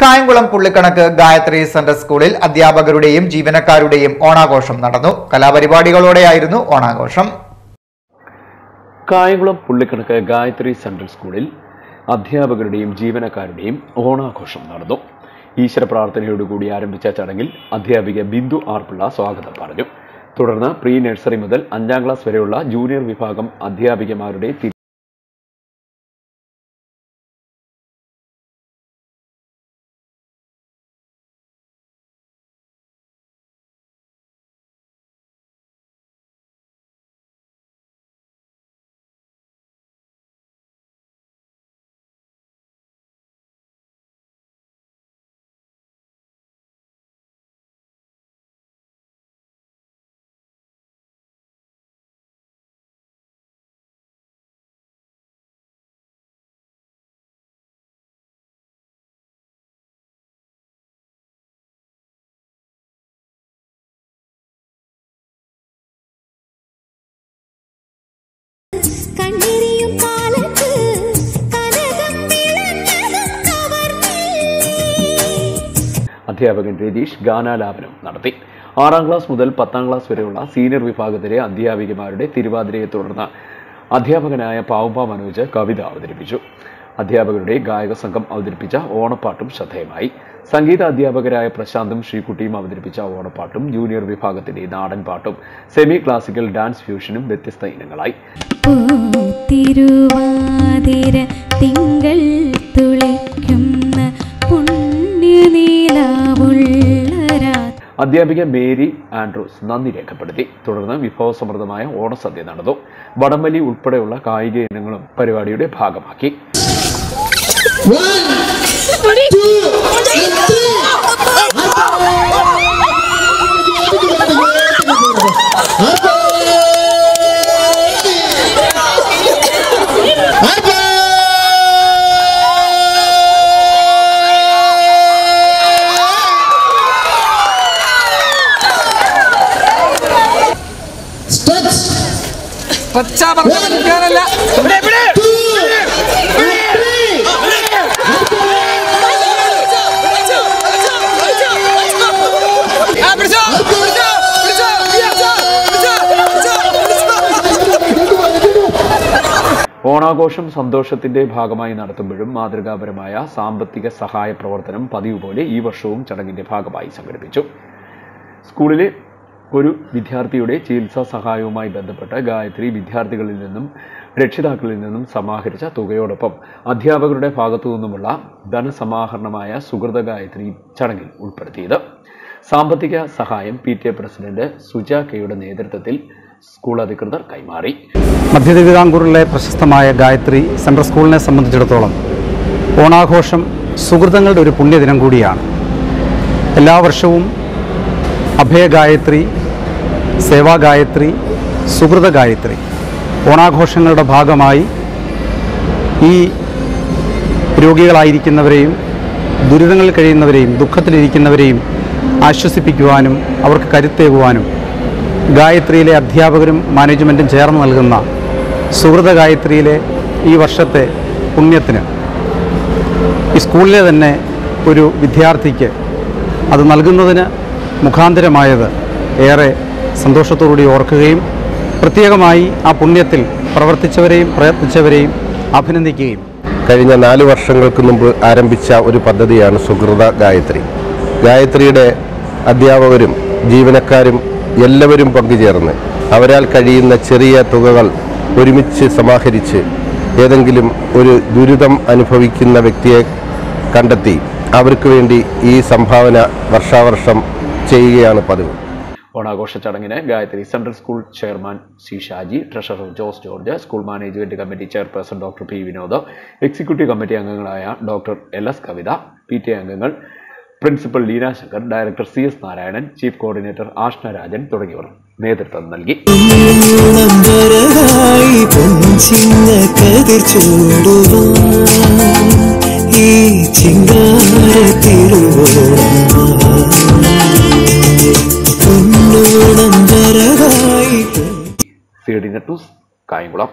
കായംകുളം പുള്ളിക്കണക്ക് Gayathri central സ്കൂളിൽ അധ്യാപകരുടെയും ജീവനക്കാരുടെയും ഓണാഘോഷം നടന്നു. കലാപരിപാടികളോടെയായിരുന്നു ഓണാഘോഷം. കായംകുളം പുള്ളിക്കണക്ക് ഗായത്രി സെൻട്രൽ സ്കൂളിൽ അധ്യാപകരുടെയും ജീവനക്കാരുടെയും ഓണാഘോഷം നടന്നു. ഈശ്വര പ്രാർത്ഥനയോടുകൂടി ആരംഭിച്ച ചടങ്ങിൽ അധ്യാപിക ബിന്ദു ആർ പിള്ള സ്വാഗതം പറഞ്ഞു. തുടർന്ന് പ്രീ നഴ്സറി മുതൽ 5ാം ക്ലാസ് വരെയുള്ള ജൂനിയർ വിഭാഗം അധ്യാപികമാരുടെ അധ്യാപകൻ രതീഷ് ഗാനാലാപനം നടത്തി. 6ാം ക്ലാസ് മുതൽ 10ാം ക്ലാസ് വരെയുള്ള സീനിയർ വിഭാഗത്തിലെ അധ്യാപികമാരുടെ തിരുവാതിരയെ തുടർന്ന് അധ്യാപകനായ പാവുമ്പ മനോജ് കവിത അവതരിപ്പിച്ചു. അധ്യാപകരുടെ ഗായക സംഘം അവതരിപ്പിച്ച ഓണപ്പാട്ടും ശ്രദ്ധേയമായി. സംഗീത അധ്യാപകരായ പ്രശാന്തും ശ്രീകുട്ടിയും അവതരിപ്പിച്ച ഓണപ്പാട്ടും ജൂനിയർ വിഭാഗത്തിന്റെ നാടൻ പാട്ടും സെമി ക്ലാസിക്കൽ ഡാൻസ് ഫ്യൂഷനും വ്യത്യസ്ത ഇനങ്ങളായി. അധ്യാപിക മേരി ആൻഡ്രൂസ് നന്ദി രേഖപ്പെടുത്തി. തുടർന്ന് വിഭവസമൃദ്ധമായ ഓണസദ്യ നടന്നു. വടംവലി ഉൾപ്പെടെയുള്ള കായിക ഇനങ്ങളും പരിപാടിയുടെ ഭാഗമാക്കി. ഓണാഘോഷം സന്തോഷത്തിന്റെ ഭാഗമായി നടത്തുമ്പോഴും മാതൃകാപരമായ സാമ്പത്തിക സഹായ പ്രവർത്തനം പതിവ് പോലെ ഈ വർഷവും ചടങ്ങിന്റെ ഭാഗമായി സംഘടിപ്പിച്ചു. സ്കൂളിലെ ഒരു വിദ്യാർത്ഥിയുടെ ചികിത്സാ സഹായവുമായി ബന്ധപ്പെട്ട് ഗായത്രി വിദ്യാർത്ഥികളിൽ നിന്നും രക്ഷിതാക്കളിൽ നിന്നും സമാഹരിച്ച തുകയോടൊപ്പം അധ്യാപകരുടെ ഭാഗത്തു നിന്നുമുള്ള ധനസമാഹരണമായ സുഹൃത ഗായത്രി ചടങ്ങിൽ ഉൾപ്പെടുത്തിയത്. സാമ്പത്തിക സഹായം PTA പ്രസിഡന്റ് സുജ കെയുടെ നേതൃത്വത്തിൽ സ്കൂൾ അധികൃതർ കൈമാറി. മധ്യ തിരുവിതാംകൂറിലെ പ്രശസ്തമായ ഗായത്രി സെൻട്രൽ സ്കൂളിനെ സംബന്ധിച്ചിടത്തോളം ഓണാഘോഷം സുഹൃതങ്ങളുടെ ഒരു പുണ്യദിനം കൂടിയാണ്. എല്ലാ വർഷവും അഭയഗായത്രി, സേവാഗായത്രി, സുഹൃത ഗായത്രി ഓണാഘോഷങ്ങളുടെ ഭാഗമായി ഈ രോഗികളായിരിക്കുന്നവരെയും ദുരിതങ്ങളിൽ കഴിയുന്നവരെയും ദുഃഖത്തിലിരിക്കുന്നവരെയും ആശ്വസിപ്പിക്കുവാനും അവർക്ക് കരുത്തേകുവാനും ഗായത്രിയിലെ അധ്യാപകരും മാനേജ്മെൻറ്റും ചേർന്ന് നൽകുന്ന സുഹൃത ഗായത്രിയിലെ ഈ വർഷത്തെ പുണ്യത്തിന് ഈ സ്കൂളിലെ തന്നെ ഒരു വിദ്യാർത്ഥിക്ക് അത് നൽകുന്നതിന് മുഖാന്തരമായത് ഏറെ സന്തോഷത്തോടുകൂടി ഓർക്കുകയും പ്രത്യേകമായി ആ പുണ്യത്തിൽ പ്രവർത്തിച്ചവരെയും പ്രയത്നിച്ചവരെയും അഭിനന്ദിക്കുകയും. കഴിഞ്ഞ 4 വർഷങ്ങൾക്ക് മുമ്പ് ആരംഭിച്ച ഒരു പദ്ധതിയാണ് സുഹൃത ഗായത്രി. ഗായത്രിയുടെ അധ്യാപകരും ജീവനക്കാരും എല്ലാവരും പങ്കുചേർന്ന് അവരാൽ കഴിയുന്ന ചെറിയ തുകകൾ ഒരുമിച്ച് സമാഹരിച്ച് ഏതെങ്കിലും ഒരു ദുരിതം അനുഭവിക്കുന്ന വ്യക്തിയെ കണ്ടെത്തി അവർക്ക് വേണ്ടി ഈ സംഭാവന വർഷാവർഷം ചെയ്യുകയാണ് പതിവ്. ഓണാഘോഷ ചടങ്ങിന് Gayathri central school chairman C Shaji, treasurer Jose George, school management committee chairperson doctor P Vinod, executive committee അംഗങ്ങളായ ഡോക്ടർ LS കവിത, PTA അംഗങ്ങൾ principal Leena Shankar, director CS Narayanan, chief coordinator Ashna Rajan തുടങ്ങിയവർ നേതൃത്വം നൽകി. CD News, Kayamkulam.